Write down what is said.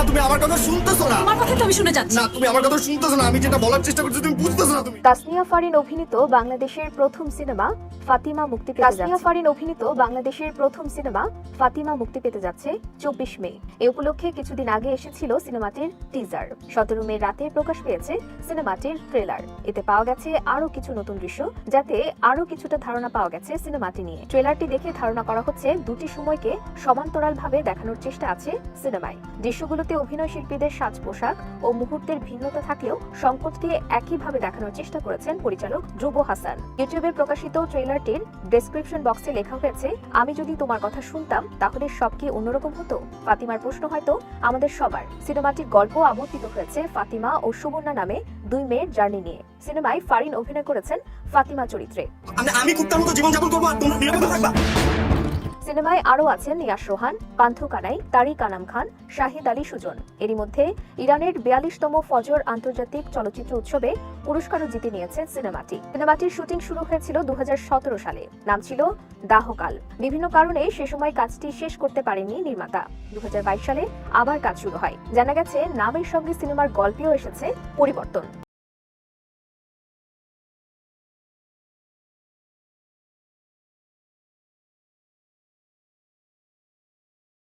না, তুমি আমার কথা শুনতেছো না। আমার কথা তো আমি শুনে যাচ্ছি। না, তুমি আমার কথা শুনতেছো না। আমি যেটা বলার চেষ্টা করছি তুমি বুঝতেছো না। তুমি তাসনিয়া ফারিন অভিনীত বাংলাদেশের প্রথম সিনেমা ফাতিমা মুক্তি পেতে যাচ্ছে। তাসনিয়া ফারিন অভিনীত বাংলাদেশের প্রথম সিনেমা ফাতিমা মুক্তি পেতে যাচ্ছে 24 মে। এ উপলক্ষে কিছুদিন আগে এসেছিল সিনেমাটির টিজার। 17 মে রাতে প্রকাশ পেয়েছে সিনেমাটির ট্রেলার। এতে পাওয়া গেছে আরো কিছু নতুন দৃশ্য, যাতে আরো কিছুটা ধারণা পাওয়া গেছে সিনেমাটি নিয়ে। ট্রেলারটি দেখে ধারণা করা হচ্ছে দুটি সময়কে সমান্তরালভাবে দেখানোর চেষ্টা আছে সিনেমায়। দৃশ্যগুলোতে অভিনয় শিল্পীদের সাজ পোশাক ও মুহূর্তের ভিন্নতা থাকলেও সংকটকে একইভাবে দেখানোর চেষ্টা করেছেন পরিচালক ধ্রুব হাসান। ইউটিউবে প্রকাশিত ট্রেলারটির ডেসক্রিপশন বক্সে লেখা হয়েছে, আমি যদি তোমার কথা শুনতাম তাহলে সব কি অন্যরকম হতো। ফাতিমার প্রশ্ন হয়তো আমাদের সবার। সিনেমাটির গল্প আবর্তিত হয়েছে ফাতিমা ও সুবর্ণা নামে দুই মেয়ের জার্নি নিয়ে। সিনেমায় ফারিন অভিনয় করেছেন ফাতিমা চরিত্রে। আমি কুত্তার মতো জীবনযাপন করবো আর তোমরা নিরাপদে থাকবা। সিনেমায় আরও আছেন নিয়াস রোহান, পান্থ কানাই, তারিক আনাম খান, শাহিদ আলী সুজন। এরই মধ্যে ইরানের 42তম ফজর আন্তর্জাতিক চলচ্চিত্র উৎসবে পুরস্কারও জিতে নিয়েছে সিনেমাটি। সিনেমাটির শুটিং শুরু হয়েছিল 2017 সালে। নাম ছিল দাহকাল। বিভিন্ন কারণে সে সময় কাজটি শেষ করতে পারেনি নির্মাতা। 2022 সালে আবার কাজ শুরু হয়। জানা গেছে নামের সঙ্গে সিনেমার গল্পেও এসেছে পরিবর্তন।